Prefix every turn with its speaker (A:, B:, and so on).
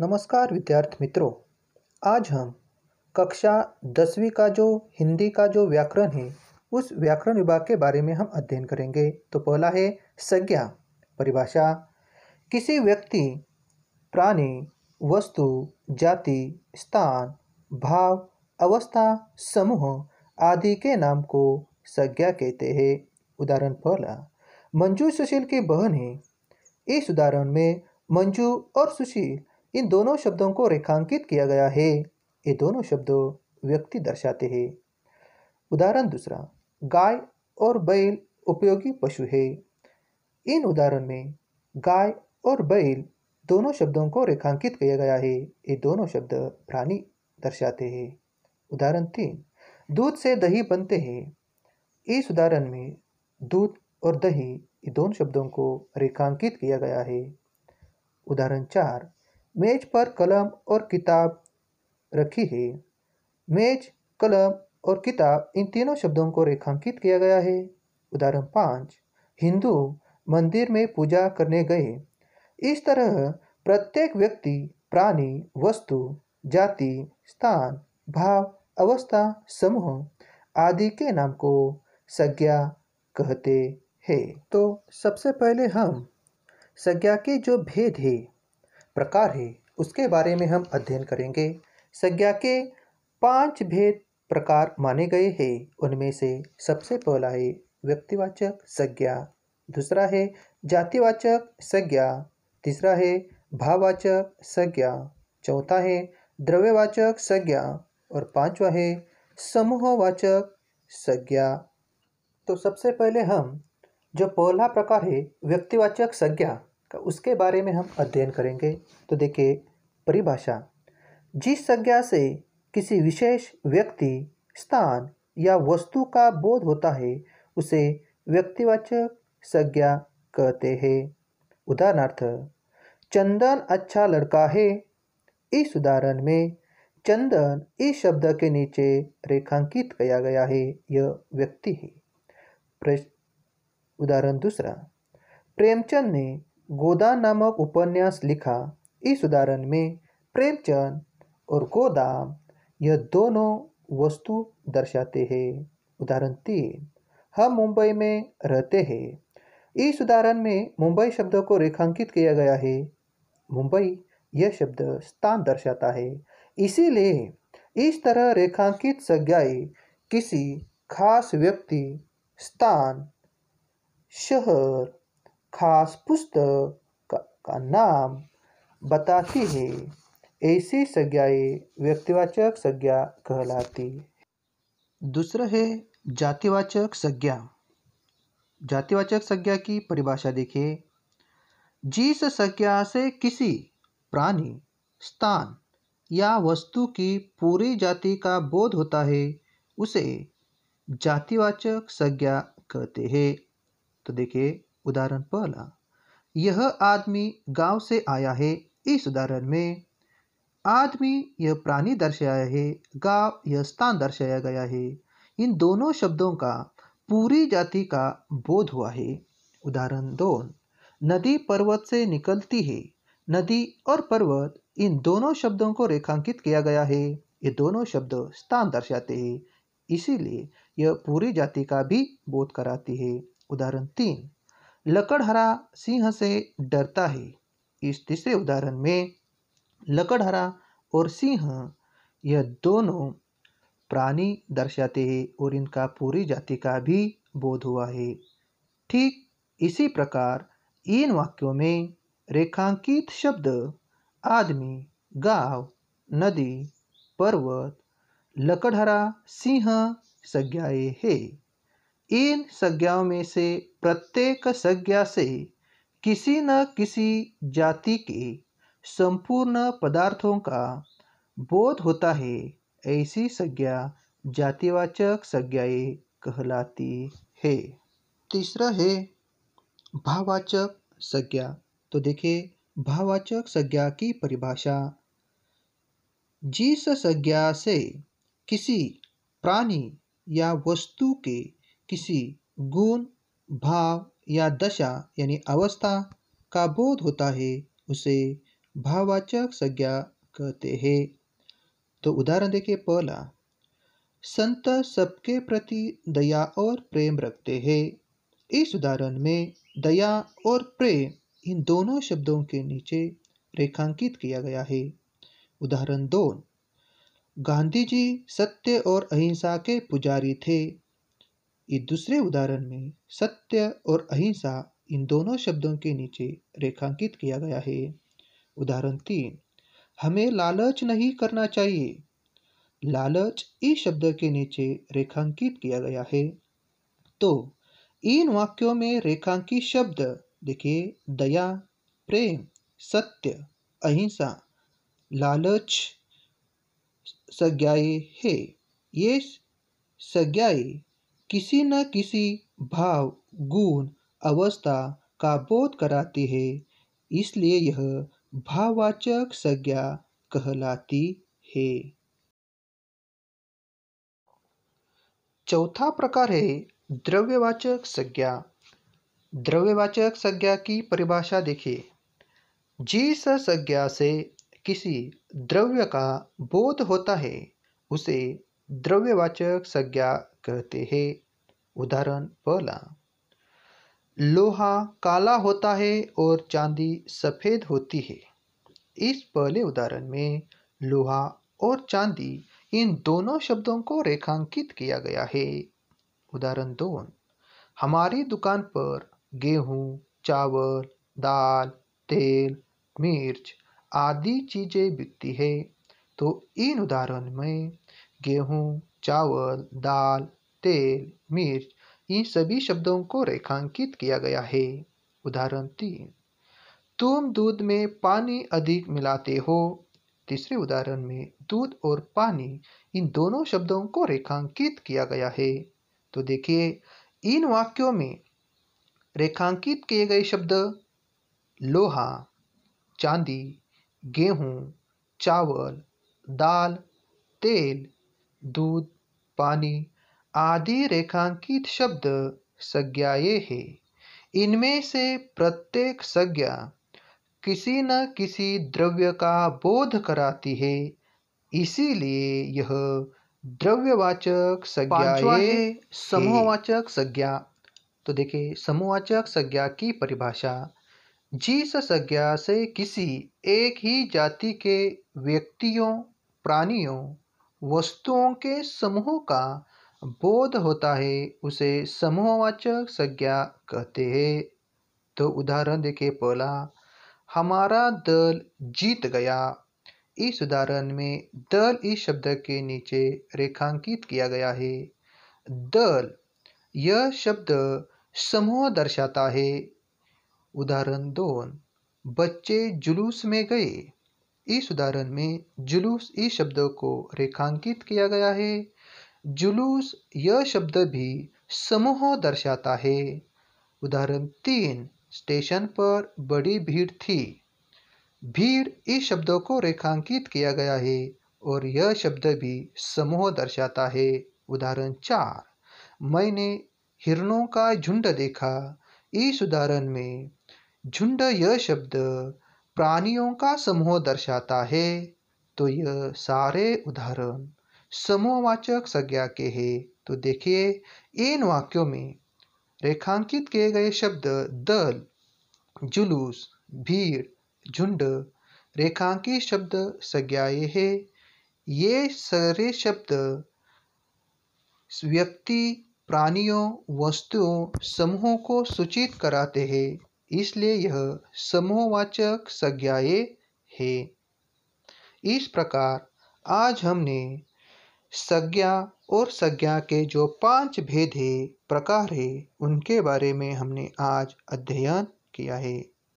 A: नमस्कार विद्यार्थी मित्रों। आज हम कक्षा 10वीं का जो हिंदी का जो व्याकरण है उस व्याकरण विभाग के बारे में हम अध्ययन करेंगे। तो पहला है संज्ञा। परिभाषा: किसी व्यक्ति, प्राणी, वस्तु, जाति, स्थान, भाव, अवस्था, समूह आदि के नाम को संज्ञा कहते हैं। उदाहरण पहला, मंजू सुशील की बहन है। इस उदाहरण में मंजू और सुशील इन दोनों शब्दों को रेखांकित किया गया है। ये दोनों शब्द व्यक्ति दर्शाते हैं। उदाहरण दूसरा, गाय और बैल उपयोगी पशु है। इन उदाहरण में गाय और बैल दोनों शब्दों को रेखांकित किया गया है। ये दोनों शब्द प्राणी दर्शाते हैं। उदाहरण 3, दूध से दही बनते हैं। इस उदाहरण में दूध और दही ये दोनों शब्दों को रेखांकित किया गया है। उदाहरण 4, मेज पर कलम और किताब रखी है। मेज, कलम और किताब इन तीनों शब्दों को रेखांकित किया गया है। उदाहरण 5, हिंदू मंदिर में पूजा करने गए। इस तरह प्रत्येक व्यक्ति, प्राणी, वस्तु, जाति, स्थान, भाव, अवस्था, समूह आदि के नाम को संज्ञा कहते हैं। तो सबसे पहले हम संज्ञा के जो भेद है, प्रकार है, उसके बारे में हम अध्ययन करेंगे। संज्ञा के 5 भेद प्रकार माने गए हैं। उनमें से सबसे पहला है व्यक्तिवाचक संज्ञा, दूसरा है जातिवाचक संज्ञा, तीसरा है भाववाचक संज्ञा, चौथा है द्रव्यवाचक संज्ञा और पांचवा है समूहवाचक संज्ञा। तो सबसे पहले हम जो पहला प्रकार है व्यक्तिवाचक संज्ञा का, उसके बारे में हम अध्ययन करेंगे। तो देखिए परिभाषा: जिस संज्ञा से किसी विशेष व्यक्ति, स्थान या वस्तु का बोध होता है उसे व्यक्तिवाचक संज्ञा कहते हैं। उदाहरणार्थ, चंदन अच्छा लड़का है। इस उदाहरण में चंदन इस शब्द के नीचे रेखांकित किया गया है, यह व्यक्ति है। उदाहरण दूसरा, प्रेमचंद ने गोदान नामक उपन्यास लिखा। इस उदाहरण में प्रेमचंद और गोदाम यह दोनों वस्तु दर्शाते हैं। उदाहरण 3, हम मुंबई में रहते हैं। इस उदाहरण में मुंबई शब्द को रेखांकित किया गया है। मुंबई यह शब्द स्थान दर्शाता है, इसीलिए इस तरह रेखांकित संज्ञाएं किसी खास व्यक्ति, स्थान, शहर, खास पुस्तक का नाम बताती है। ऐसी संज्ञाएं व्यक्तिवाचक संज्ञा कहलाती। दूसरा है जातिवाचक संज्ञा। जातिवाचक संज्ञा की परिभाषा देखिए: जिस संज्ञा से किसी प्राणी, स्थान या वस्तु की पूरी जाति का बोध होता है उसे जातिवाचक संज्ञा कहते हैं। तो देखिए उदाहरण पहला, यह आदमी गांव से आया है। इस उदाहरण में आदमी यह प्राणी दर्शाया है, गांव यह स्थान दर्शाया गया है। इन दोनों शब्दों का पूरी जाति का बोध हुआ है। उदाहरण 2, नदी पर्वत से निकलती है। नदी और पर्वत इन दोनों शब्दों को रेखांकित किया गया है। ये दोनों शब्द स्थान दर्शाते हैं, इसीलिए यह पूरी जाति का भी बोध कराती है। उदाहरण 3, लकड़हारा सिंह से डरता है। इस तीसरे उदाहरण में लकड़हारा और सिंह यह दोनों प्राणी दर्शाते हैं और इनका पूरी जाति का भी बोध हुआ है। ठीक इसी प्रकार इन वाक्यों में रेखांकित शब्द आदमी, गांव, नदी, पर्वत, लकड़हारा, सिंह संज्ञाएं हैं। इन संज्ञाओं में से प्रत्येक संज्ञा से किसी न किसी जाति के संपूर्ण पदार्थों का बोध होता है। ऐसी संज्ञा जातिवाचक संज्ञाएं कहलाती है। तीसरा है भाववाचक संज्ञा। तो देखिए भाववाचक संज्ञा की परिभाषा: जिस संज्ञा से किसी प्राणी या वस्तु के किसी गुण, भाव या दशा यानी अवस्था का बोध होता है उसे भाववाचक संज्ञा कहते हैं। तो उदाहरण देखिए पहला, संत सबके प्रति दया और प्रेम रखते हैं। इस उदाहरण में दया और प्रेम इन दोनों शब्दों के नीचे रेखांकित किया गया है। उदाहरण 2, गांधी जी सत्य और अहिंसा के पुजारी थे। इस दूसरे उदाहरण में सत्य और अहिंसा इन दोनों शब्दों के नीचे रेखांकित किया गया है। उदाहरण 3, हमें लालच नहीं करना चाहिए। लालच इस शब्द के नीचे रेखांकित किया गया है। तो इन वाक्यों में रेखांकित शब्द देखिए दया, प्रेम, सत्य, अहिंसा, लालच संज्ञाएं है। ये संज्ञाएं किसी न किसी भाव, गुण, अवस्था का बोध कराती है, इसलिए यह भाववाचक संज्ञा कहलाती है। चौथा प्रकार है द्रव्यवाचक संज्ञा। द्रव्यवाचक संज्ञा की परिभाषा देखिए, जिस संज्ञा से किसी द्रव्य का बोध होता है उसे द्रव्यवाचक संज्ञा कहते हैं। उदाहरण पहला, लोहा काला होता है और चांदी सफेद होती है। इस पहले उदाहरण में लोहा और चांदी इन दोनों शब्दों को रेखांकित किया गया है। उदाहरण 2, हमारी दुकान पर गेहूं, चावल, दाल, तेल, मिर्च आदि चीजें बिकती है। तो इन उदाहरण में गेहूं, चावल, दाल, तेल, मिर्च इन सभी शब्दों को रेखांकित किया गया है। उदाहरण 3, तुम दूध में पानी अधिक मिलाते हो। तीसरे उदाहरण में दूध और पानी इन दोनों शब्दों को रेखांकित किया गया है। तो देखिए इन वाक्यों में रेखांकित किए गए शब्द लोहा, चांदी, गेहूं, चावल, दाल, तेल, दूध, पानी आदि रेखांकित शब्द संज्ञाएं हैं। इनमें से प्रत्येक संज्ञा किसी न किसी द्रव्य का बोध कराती है, इसीलिए यह द्रव्यवाचक संज्ञाएं है। समूहवाचक संज्ञा। तो देखिए समूहवाचक संज्ञा की परिभाषा, जिस संज्ञा से किसी एक ही जाति के व्यक्तियों, प्राणियों, वस्तुओं के समूह का बोध होता है उसे समूहवाचक संज्ञा कहते हैं। तो उदाहरण देखिए पहला, हमारा दल जीत गया। इस उदाहरण में दल इस शब्द के नीचे रेखांकित किया गया है। दल यह शब्द समूह दर्शाता है। उदाहरण 2, बच्चे जुलूस में गए। इस उदाहरण में जुलूस इस शब्द को रेखांकित किया गया है। जुलूस यह शब्द भी समूह दर्शाता है। उदाहरण 3, स्टेशन पर बड़ी भीड़ थी। भीड़ इस शब्दों को रेखांकित किया गया है और यह शब्द भी समूह दर्शाता है। उदाहरण 4, मैंने हिरणों का झुंड देखा। इस उदाहरण में झुंड यह शब्द प्राणियों का समूह दर्शाता है। तो यह सारे उदाहरण समूहवाचक संज्ञा के हैं। तो देखिए इन वाक्यों में रेखांकित किए गए शब्द दल, जुलूस, भीड़, झुंड रेखांकित शब्द संज्ञाएं हैं। ये सारे शब्द व्यक्ति, प्राणियों, वस्तुओं, समूहों को सूचित कराते हैं, इसलिए यह समूहवाचक संज्ञाएं हैं। इस प्रकार आज हमने संज्ञा और संज्ञा के जो 5 भेद है, प्रकार है, उनके बारे में हमने आज अध्ययन किया है।